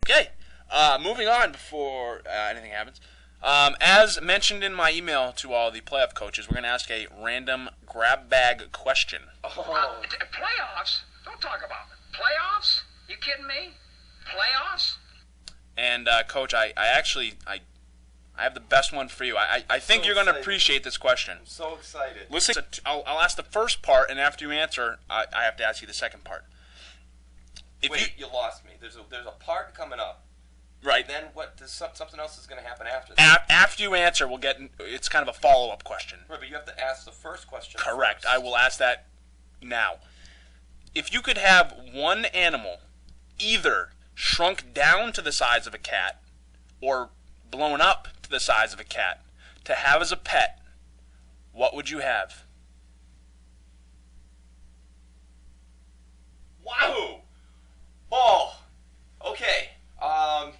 Okay, moving on before anything happens. As mentioned in my email to all the playoff coaches, we're going to ask a random grab bag question. Oh. Playoffs? Don't talk about it. Playoffs? You kidding me? Playoffs? And, Coach, I have the best one for you. I think you're going to appreciate this question. I'm so excited. Listen, I'll ask the first part, and after you answer, I have to ask you the second part. You lost me. There's a part coming up. Right. Then what? Something else is going to happen after that. After you answer, it's kind of a follow-up question. Right, but you have to ask the first question. Correct. First. I will ask that now. If you could have one animal either shrunk down to the size of a cat or blown up to the size of a cat to have as a pet, what would you have? Wahoo! Oh, okay.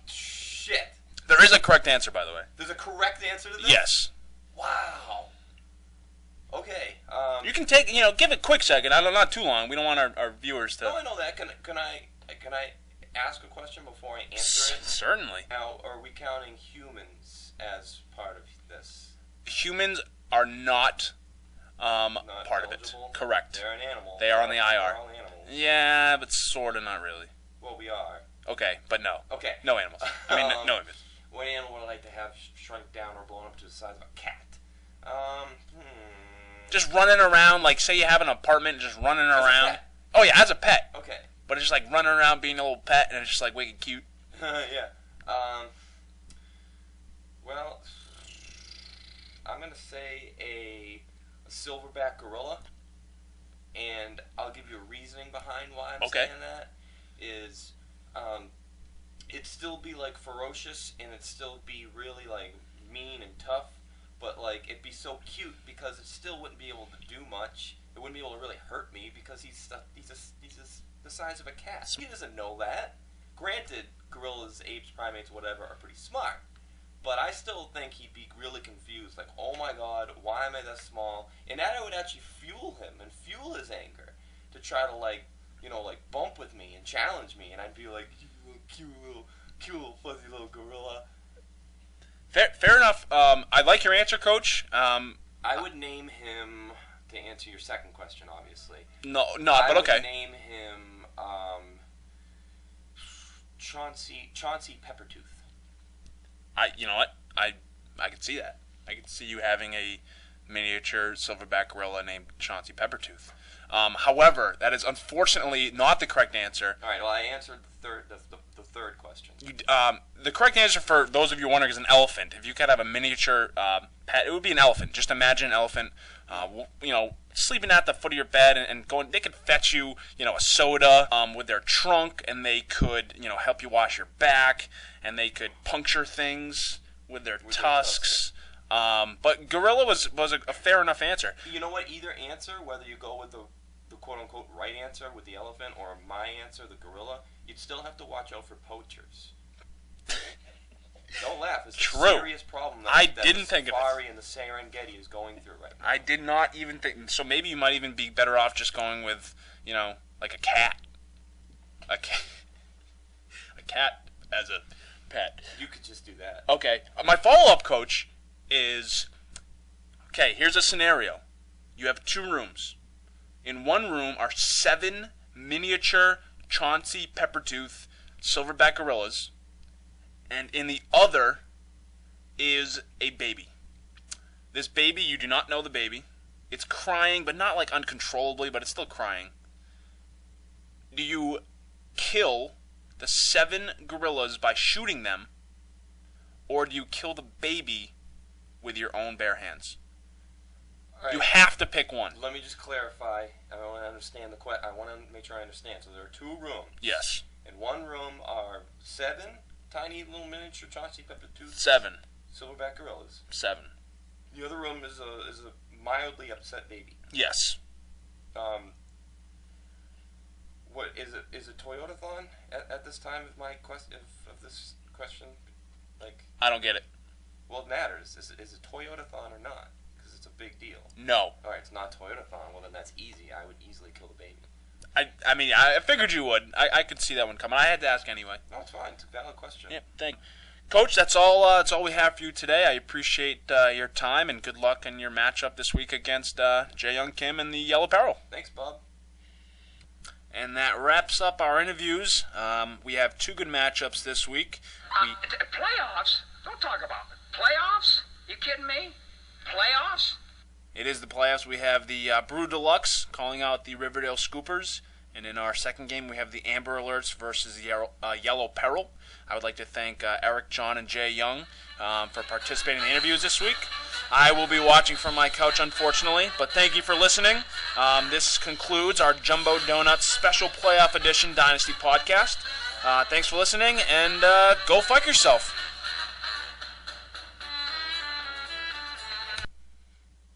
Shit. There is a correct answer, by the way. There's a correct answer to this? Yes. Wow. Okay. You can take, give it a quick second. Not too long. We don't want our viewers to. No, I know that. Can I ask a question before I answer it? Certainly. Now, are we counting humans as part of this? Humans are not part eligible? of it. Correct. They're an animal. They are on the IR. They're all animals. Yeah, but sort of not really. Well, we are. Okay, but no. Okay. No animals. I mean, no animals. What animal would I like to have shrunk down or blown up to the size of a cat? Just running around, like say you have an apartment, just running As a around. pet. Oh yeah, as a pet. Okay. But it's just like running around being a little pet, and it's just like wicked cute. Yeah. Well, I'm gonna say a silverback gorilla, and I'll give you a reasoning behind why I'm saying that. Is it'd still be like ferocious, and it'd still be really like mean and tough, but like it'd be so cute because it still wouldn't be able to do much. It wouldn't be able to really hurt me because he's the size of a cat. He doesn't know that. Granted, gorillas, apes, primates, whatever, are pretty smart, but I still think he'd be really confused. Like, oh my God, why am I that small? And that would actually fuel him and fuel his anger to try to like bump with me and challenge me, and I'd be like, you cute little fuzzy little gorilla. Fair enough. I like your answer, Coach. I would name him, to answer your second question, obviously. No, but okay. I would name him Chauncey Peppertooth. You know what? I could see that. I could see you having a miniature silverback gorilla named Chauncey Peppertooth. However, that is unfortunately not the correct answer. All right. Well, I answered the third question. The correct answer, for those of you wondering, is an elephant. If you could have a miniature pet, it would be an elephant. Just imagine an elephant, sleeping at the foot of your bed and going. They could fetch you, a soda with their trunk, and they could, help you wash your back, and they could puncture things with their tusks. But gorilla was a fair enough answer. You know what? Either answer, whether you go with the quote-unquote right answer with the elephant or my answer, the gorilla, you'd still have to watch out for poachers. Don't laugh. It's True. a serious problem that didn't think the of it. safari and the Serengeti is going through right now. I did not even think. So maybe you might even be better off just going with, like a cat. A cat as a pet. You could just do that. Okay. My follow-up, Coach, is, okay, here's a scenario. You have 2 rooms. In one room are 7 miniature Chauncey Peppertooth silverback gorillas, and in the other is a baby. This baby, you do not know the baby. It's crying, but not like uncontrollably, but it's still crying. Do you kill the 7 gorillas by shooting them, or do you kill the baby with your own bare hands? Right. You have to pick one. Let me just clarify. I want to understand I want to make sure I understand. So there are 2 rooms. Yes. In one room are 7 tiny little miniature Chauncey Peppertooth 7. silverback gorillas. 7. The other room is a mildly upset baby. Yes. What is it Toyotathon at this time of my question of this question? Like, I don't get it. Well, it matters. Is it Toyotathon or not? Because it's a big deal. No. All right, it's not Toyotathon. Well, then that's easy. I would easily kill the baby. I mean, I figured you would. I could see that one coming. I had to ask anyway. No, it's fine. It's a valid question. Yeah, thank you. Coach, that's all we have for you today. I appreciate your time, and good luck in your matchup this week against Jae-Young Kim and the Yellow Peril. Thanks, Bob. And that wraps up our interviews. We have 2 good matchups this week. Playoffs? Don't talk about it. Playoffs? You kidding me? Playoffs? It is the playoffs. We have the Brew Deluxe calling out the Riverdale Scoopers. And in our second game, we have the Amber Alerts versus the Yellow Peril. I would like to thank Eric, John, and Jay Young for participating in the interviews this week. I will be watching from my couch, unfortunately, but thank you for listening. This concludes our Jumbo Donuts Special Playoff Edition Dynasty Podcast. Thanks for listening, and go fuck yourself.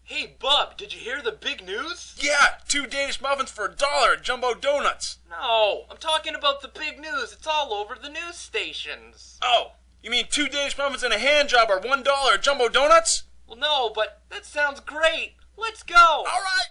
Hey, Bub, did you hear the big news? Yeah, 2 Danish muffins for $1 at Jumbo Donuts. No, I'm talking about the big news. It's all over the news stations. Oh, you mean 2 Danish muffins and a hand job are $1 at Jumbo Donuts? Well, no, but that sounds great. Let's go. All right.